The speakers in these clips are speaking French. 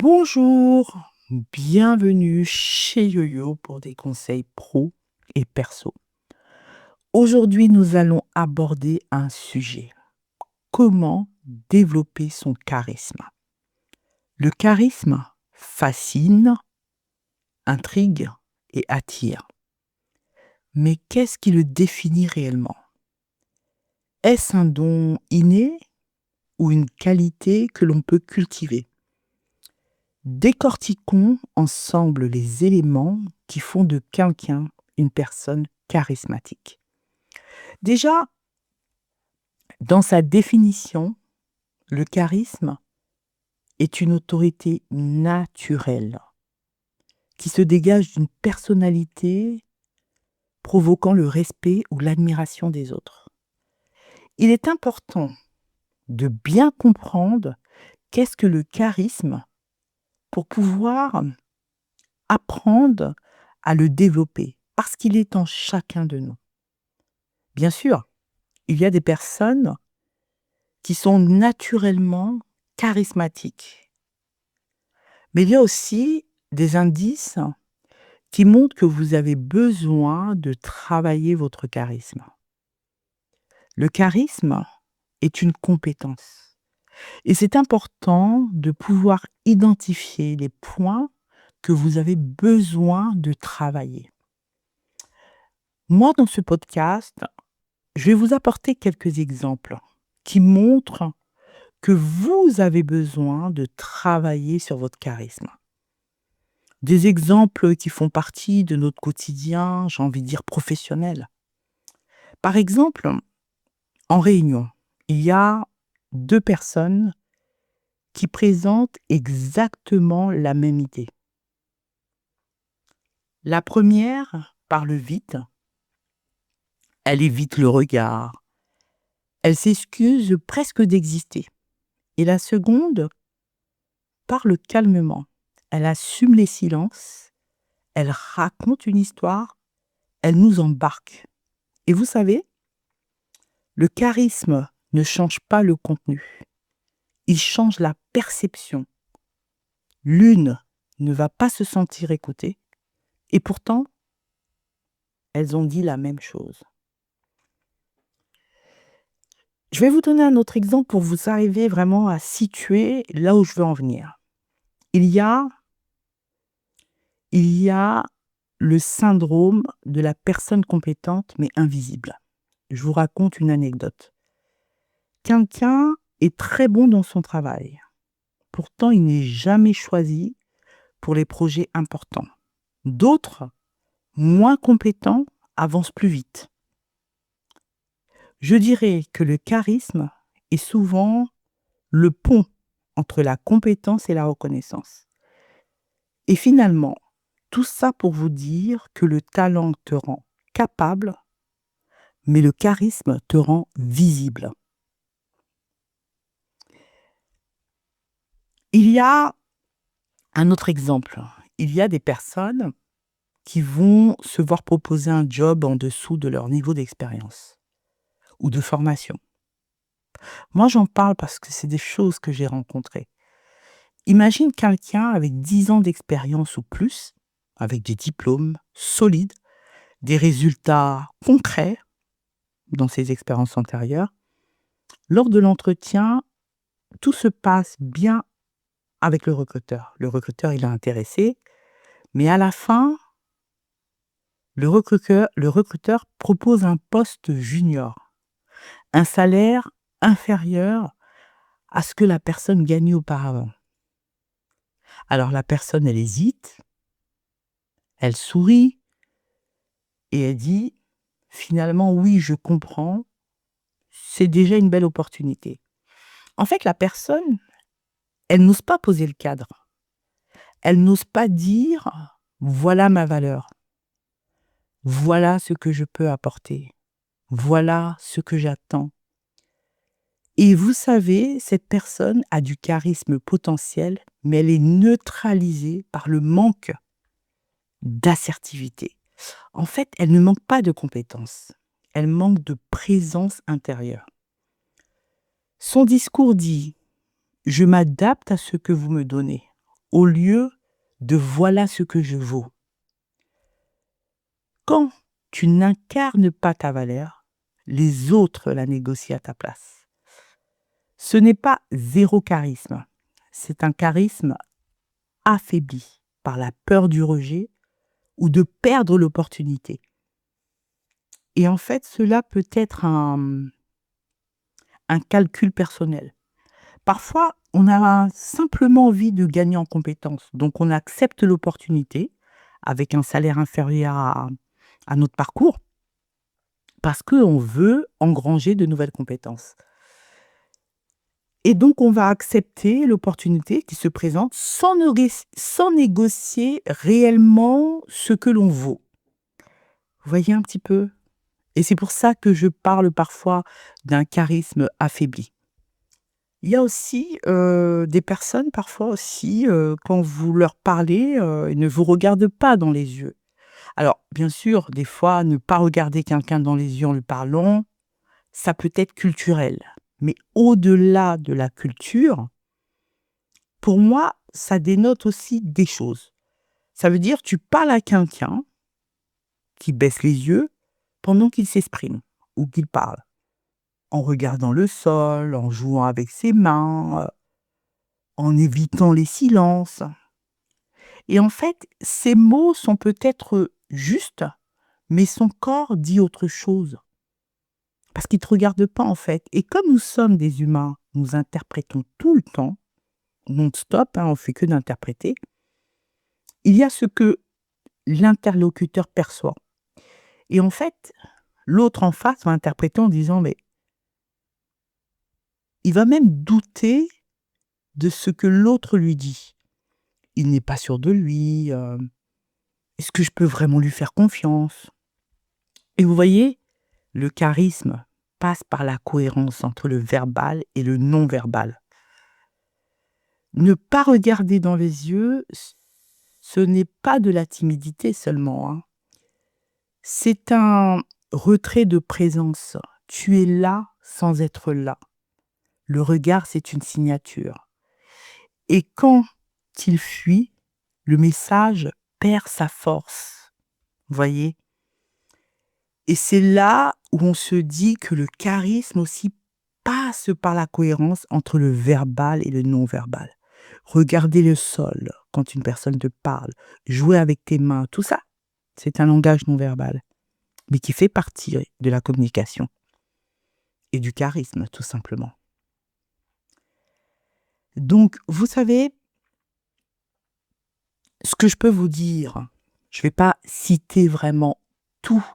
Bonjour, bienvenue chez YoYo pour des conseils pro et perso. Aujourd'hui, nous allons aborder un sujet. Comment développer son charisme? Le charisme fascine, intrigue et attire. Mais qu'est-ce qui le définit réellement? Est-ce un don inné ou une qualité que l'on peut cultiver? Décortiquons ensemble les éléments qui font de quelqu'un une personne charismatique. Déjà, dans sa définition, le charisme est une autorité naturelle qui se dégage d'une personnalité provoquant le respect ou l'admiration des autres. Il est important de bien comprendre qu'est-ce que le charisme pour pouvoir apprendre à le développer, parce qu'il est en chacun de nous. Bien sûr, il y a des personnes qui sont naturellement charismatiques, mais il y a aussi des indices qui montrent que vous avez besoin de travailler votre charisme. Le charisme est une compétence et c'est important de pouvoir identifier les points que vous avez besoin de travailler. Moi, dans ce podcast, je vais vous apporter quelques exemples qui montrent que vous avez besoin de travailler sur votre charisme. Des exemples qui font partie de notre quotidien, j'ai envie de dire professionnel. Par exemple, en réunion, il y a 2 personnes qui présentent exactement la même idée. La première parle vite, elle évite le regard, elle s'excuse presque d'exister. Et la seconde parle calmement, elle assume les silences, elle raconte une histoire, elle nous embarque. Et vous savez, le charisme ne change pas le contenu, il change la perception. L'une ne va pas se sentir écoutée, et pourtant, elles ont dit la même chose. Je vais vous donner un autre exemple pour vous arriver vraiment à situer là où je veux en venir. Il y a le syndrome de la personne compétente mais invisible. Je vous raconte une anecdote. Quelqu'un est très bon dans son travail. Pourtant, il n'est jamais choisi pour les projets importants. D'autres, moins compétents, avancent plus vite. Je dirais que le charisme est souvent le pont entre la compétence et la reconnaissance. Et finalement, tout ça pour vous dire que le talent te rend capable, mais le charisme te rend visible. Il y a un autre exemple. Il y a des personnes qui vont se voir proposer un job en dessous de leur niveau d'expérience ou de formation. Moi, j'en parle parce que c'est des choses que j'ai rencontrées. Imagine quelqu'un avec 10 ans d'expérience ou plus, avec des diplômes solides, des résultats concrets dans ses expériences antérieures. Lors de l'entretien, tout se passe bien avec le recruteur. Le recruteur, il est intéressé, mais à la fin, le recruteur propose un poste junior, un salaire inférieur à ce que la personne gagnait auparavant. Alors la personne, elle hésite, elle sourit et elle dit finalement oui, je comprends, c'est déjà une belle opportunité. En fait, la personne, elle n'ose pas poser le cadre. Elle n'ose pas dire voilà ma valeur. Voilà ce que je peux apporter. Voilà ce que j'attends. Et vous savez, cette personne a du charisme potentiel, mais elle est neutralisée par le manque d'assertivité. En fait, elle ne manque pas de compétences. Elle manque de présence intérieure. Son discours dit « Je m'adapte à ce que vous me donnez. au lieu de voilà ce que je vaux. Quand tu n'incarnes pas ta valeur, les autres la négocient à ta place. Ce n'est pas zéro charisme, c'est un charisme affaibli par la peur du rejet ou de perdre l'opportunité. Et en fait, cela peut être un calcul personnel. Parfois, on a simplement envie de gagner en compétences, donc on accepte l'opportunité avec un salaire inférieur à notre parcours parce qu'on veut engranger de nouvelles compétences. Et donc, on va accepter l'opportunité qui se présente sans négocier réellement ce que l'on vaut. Vous voyez un petit peu? Et c'est pour ça que je parle parfois d'un charisme affaibli. Il y a aussi des personnes, parfois aussi, quand vous leur parlez, ils ne vous regardent pas dans les yeux. Alors, bien sûr, des fois, ne pas regarder quelqu'un dans les yeux en lui parlant, ça peut être culturel. Mais au-delà de la culture, pour moi, ça dénote aussi des choses. Ça veut dire, tu parles à quelqu'un qui baisse les yeux pendant qu'il s'exprime ou qu'il parle, en regardant le sol, en jouant avec ses mains, en évitant les silences. Et en fait, ces mots sont peut-être justes, mais son corps dit autre chose. Parce qu'il ne te regarde pas, en fait. Et comme nous sommes des humains, nous interprétons tout le temps, non-stop, on ne fait que d'interpréter. Il y a ce que l'interlocuteur perçoit. Et en fait, l'autre en face va interpréter en disant, mais il va même douter de ce que l'autre lui dit. Il n'est pas sûr de lui. Est-ce que je peux vraiment lui faire confiance? Et vous voyez, le charisme passe par la cohérence entre le verbal et le non-verbal. Ne pas regarder dans les yeux, ce n'est pas de la timidité seulement. C'est un retrait de présence. Tu es là sans être là. Le regard, c'est une signature. Et quand il fuit, le message perd sa force. Vous voyez? Et c'est là où on se dit que le charisme aussi passe par la cohérence entre le verbal et le non-verbal. Regarder le sol quand une personne te parle, jouer avec tes mains, tout ça, c'est un langage non-verbal, mais qui fait partie de la communication et du charisme, tout simplement. Donc, vous savez, ce que je peux vous dire, je ne vais pas citer vraiment tout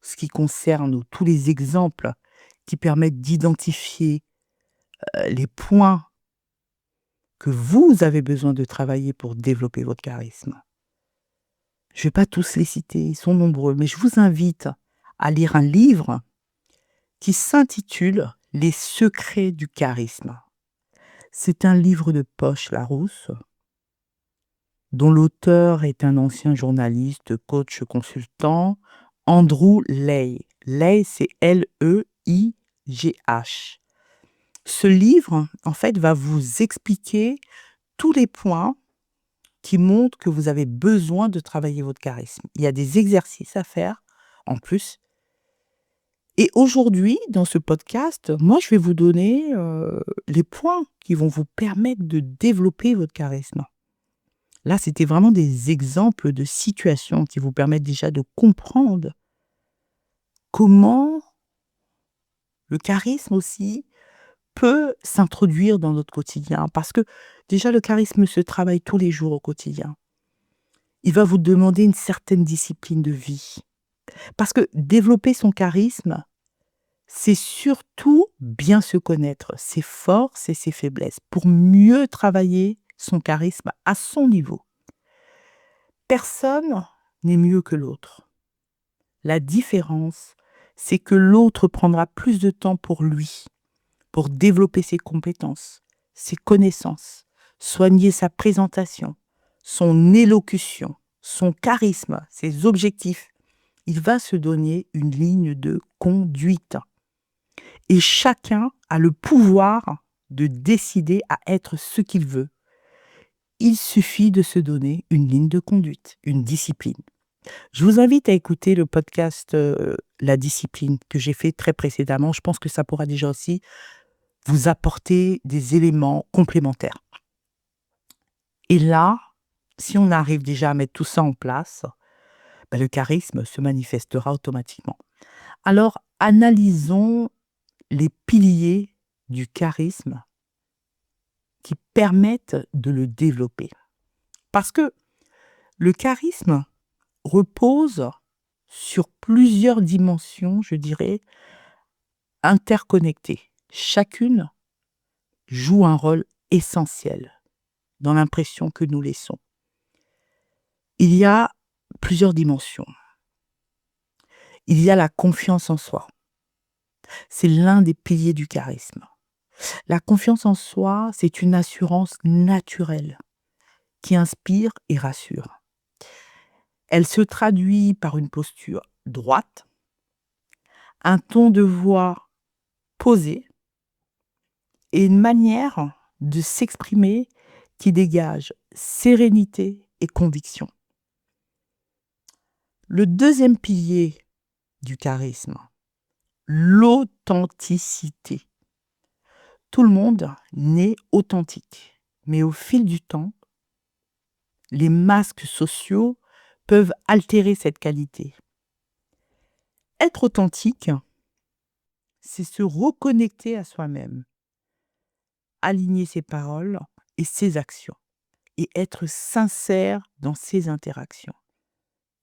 ce qui concerne ou tous les exemples qui permettent d'identifier les points que vous avez besoin de travailler pour développer votre charisme. Je ne vais pas tous les citer, ils sont nombreux, mais je vous invite à lire un livre qui s'intitule « Les secrets du charisme ». C'est un livre de Poche Larousse, dont l'auteur est un ancien journaliste, coach, consultant, Andrew Leigh. Leigh, c'est Leigh. Ce livre, en fait, va vous expliquer tous les points qui montrent que vous avez besoin de travailler votre charisme. Il y a des exercices à faire en plus. Et aujourd'hui, dans ce podcast, moi, je vais vous donner les points qui vont vous permettre de développer votre charisme. Là, c'était vraiment des exemples de situations qui vous permettent déjà de comprendre comment le charisme aussi peut s'introduire dans notre quotidien. Parce que déjà, le charisme se travaille tous les jours au quotidien. Il va vous demander une certaine discipline de vie. Parce que développer son charisme, c'est surtout bien se connaître, ses forces et ses faiblesses, pour mieux travailler son charisme à son niveau. Personne n'est mieux que l'autre. La différence, c'est que l'autre prendra plus de temps pour lui, pour développer ses compétences, ses connaissances, soigner sa présentation, son élocution, son charisme, ses objectifs. Il va se donner une ligne de conduite. Et chacun a le pouvoir de décider à être ce qu'il veut. Il suffit de se donner une ligne de conduite, une discipline. Je vous invite à écouter le podcast, La discipline que j'ai fait très précédemment. Je pense que ça pourra déjà aussi vous apporter des éléments complémentaires. Et là, si on arrive déjà à mettre tout ça en place, bah, le charisme se manifestera automatiquement. Alors, analysons les piliers du charisme qui permettent de le développer. Parce que le charisme repose sur plusieurs dimensions, je dirais, interconnectées. Chacune joue un rôle essentiel dans l'impression que nous laissons. Il y a plusieurs dimensions. Il y a la confiance en soi. C'est l'un des piliers du charisme. La confiance en soi, c'est une assurance naturelle qui inspire et rassure. Elle se traduit par une posture droite, un ton de voix posé et une manière de s'exprimer qui dégage sérénité et conviction. Le deuxième pilier du charisme, l'authenticité. Tout le monde n'est authentique, mais au fil du temps, les masques sociaux peuvent altérer cette qualité. Être authentique, c'est se reconnecter à soi-même, aligner ses paroles et ses actions, et être sincère dans ses interactions.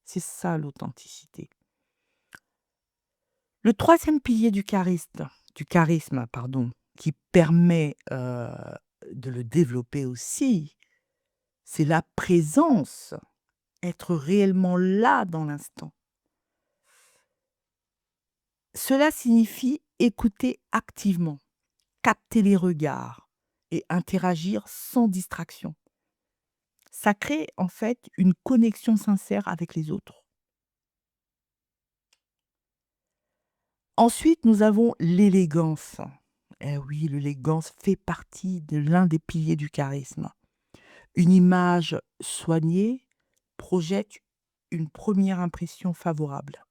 C'est ça l'authenticité. Le troisième pilier du charisme, qui permet de le développer aussi, c'est la présence, être réellement là dans l'instant. Cela signifie écouter activement, capter les regards et interagir sans distraction. Ça crée en fait une connexion sincère avec les autres. Ensuite, nous avons l'élégance. Eh oui, l'élégance fait partie de l'un des piliers du charisme. Une image soignée projette une première impression favorable.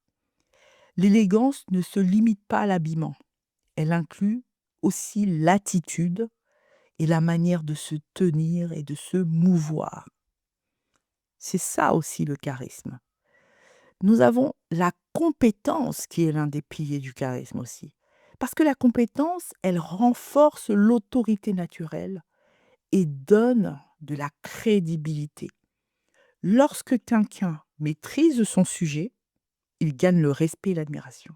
L'élégance ne se limite pas à l'habillement. Elle inclut aussi l'attitude et la manière de se tenir et de se mouvoir. C'est ça aussi le charisme. Nous avons la compétence qui est l'un des piliers du charisme aussi. Parce que la compétence, elle renforce l'autorité naturelle et donne de la crédibilité. Lorsque quelqu'un maîtrise son sujet, il gagne le respect et l'admiration.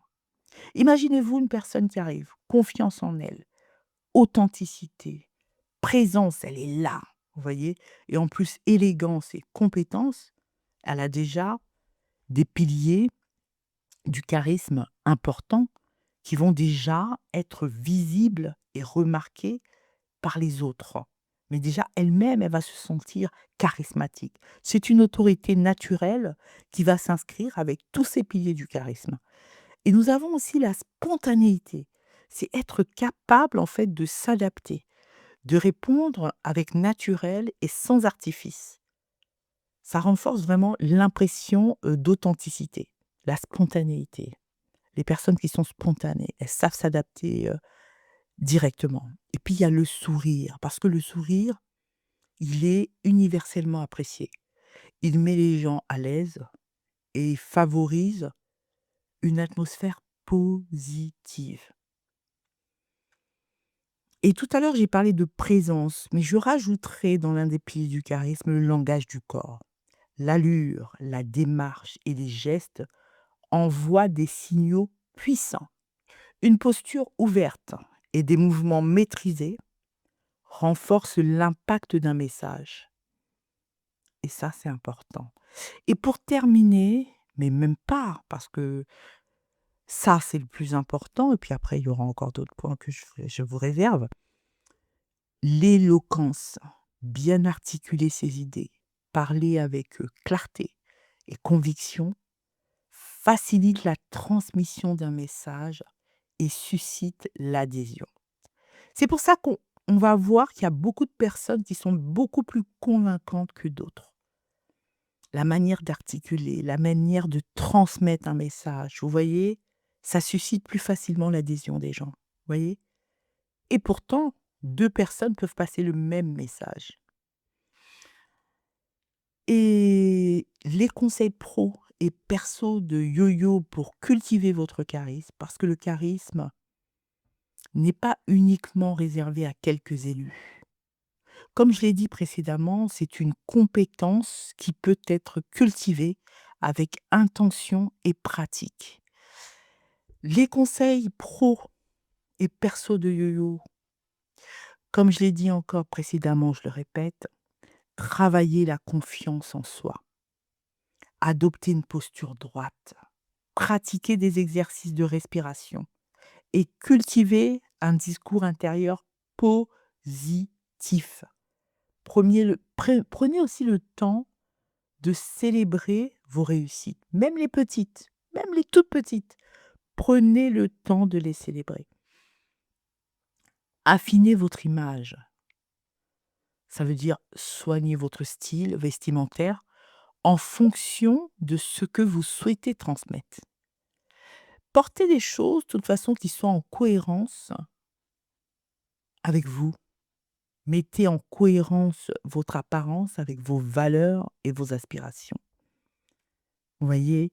Imaginez-vous une personne qui arrive, confiance en elle, authenticité, présence, elle est là, vous voyez? Et en plus, élégance et compétence, elle a déjà des piliers du charisme importants qui vont déjà être visibles et remarqués par les autres. Mais déjà, elle-même, elle va se sentir charismatique. C'est une autorité naturelle qui va s'inscrire avec tous ces piliers du charisme. Et nous avons aussi la spontanéité. C'est être capable, en fait, de s'adapter, de répondre avec naturel et sans artifice. Ça renforce vraiment l'impression d'authenticité, la spontanéité. Les personnes qui sont spontanées, elles savent s'adapter directement. Et puis il y a le sourire, parce que le sourire, il est universellement apprécié. Il met les gens à l'aise et il favorise une atmosphère positive. Et tout à l'heure, j'ai parlé de présence, mais je rajouterai dans l'un des piliers du charisme le langage du corps. L'allure, la démarche et les gestes envoient des signaux puissants. Une posture ouverte et des mouvements maîtrisés renforcent l'impact d'un message. Et ça, c'est important. Et pour terminer, mais même pas, parce que ça, c'est le plus important, et puis après, il y aura encore d'autres points que je vous réserve. L'éloquence, bien articuler ses idées, parler avec clarté et conviction, facilite la transmission d'un message et suscite l'adhésion. C'est pour ça on va voir qu'il y a beaucoup de personnes qui sont beaucoup plus convaincantes que d'autres. La manière d'articuler, la manière de transmettre un message, vous voyez? Ça suscite plus facilement l'adhésion des gens, vous voyez? Et pourtant, 2 personnes peuvent passer le même message. Et les conseils pro et perso de Yo-Yo pour cultiver votre charisme, parce que le charisme n'est pas uniquement réservé à quelques élus. Comme je l'ai dit précédemment, c'est une compétence qui peut être cultivée avec intention et pratique. Les conseils pro et perso de Yo-Yo, comme je l'ai dit encore précédemment, je le répète, travailler la confiance en soi, adopter une posture droite, pratiquer des exercices de respiration et cultiver un discours intérieur positif. Prenez aussi le temps de célébrer vos réussites, même les petites, même les toutes petites. Prenez le temps de les célébrer. Affinez votre image. Ça veut dire soigner votre style vestimentaire en fonction de ce que vous souhaitez transmettre. Portez des choses, de toute façon, qui soient en cohérence avec vous. Mettez en cohérence votre apparence avec vos valeurs et vos aspirations. Vous voyez?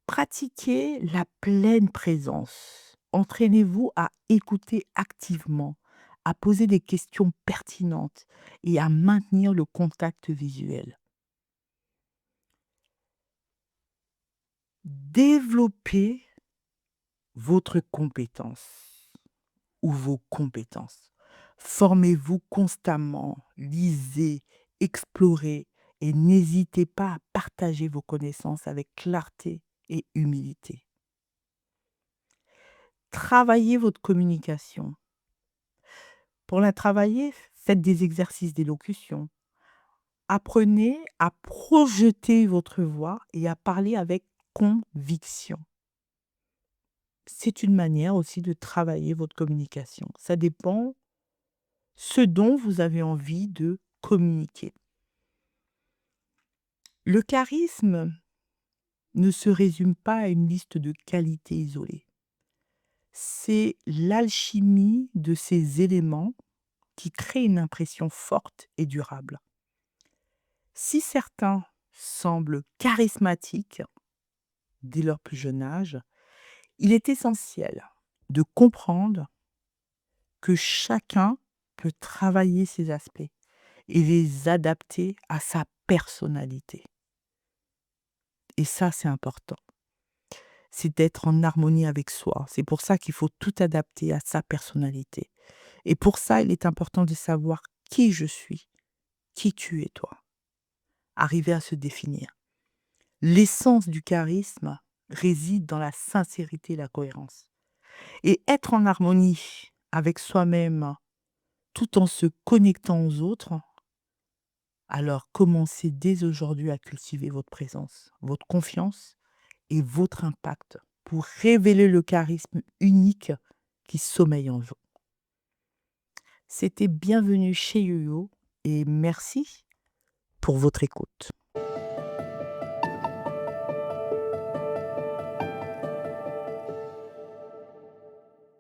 Pratiquez la pleine présence. Entraînez-vous à écouter activement, à poser des questions pertinentes et à maintenir le contact visuel. Développez votre compétence ou vos compétences. Formez-vous constamment, lisez, explorez et n'hésitez pas à partager vos connaissances avec clarté et humilité. Travaillez votre communication. Pour la travailler, faites des exercices d'élocution. Apprenez à projeter votre voix et à parler avec conviction. C'est une manière aussi de travailler votre communication. Ça dépend ce dont vous avez envie de communiquer. Le charisme ne se résume pas à une liste de qualités isolées. C'est l'alchimie de ces éléments qui crée une impression forte et durable. Si certains semblent charismatiques dès leur plus jeune âge, il est essentiel de comprendre que chacun peut travailler ces aspects et les adapter à sa personnalité. Et ça, c'est important. C'est d'être en harmonie avec soi. C'est pour ça qu'il faut tout adapter à sa personnalité. Et pour ça, il est important de savoir qui je suis, qui tu es toi. Arriver à se définir. L'essence du charisme réside dans la sincérité et la cohérence. Et être en harmonie avec soi-même tout en se connectant aux autres, alors commencez dès aujourd'hui à cultiver votre présence, votre confiance et votre impact pour révéler le charisme unique qui sommeille en vous. C'était bienvenue chez YoYo et merci pour votre écoute.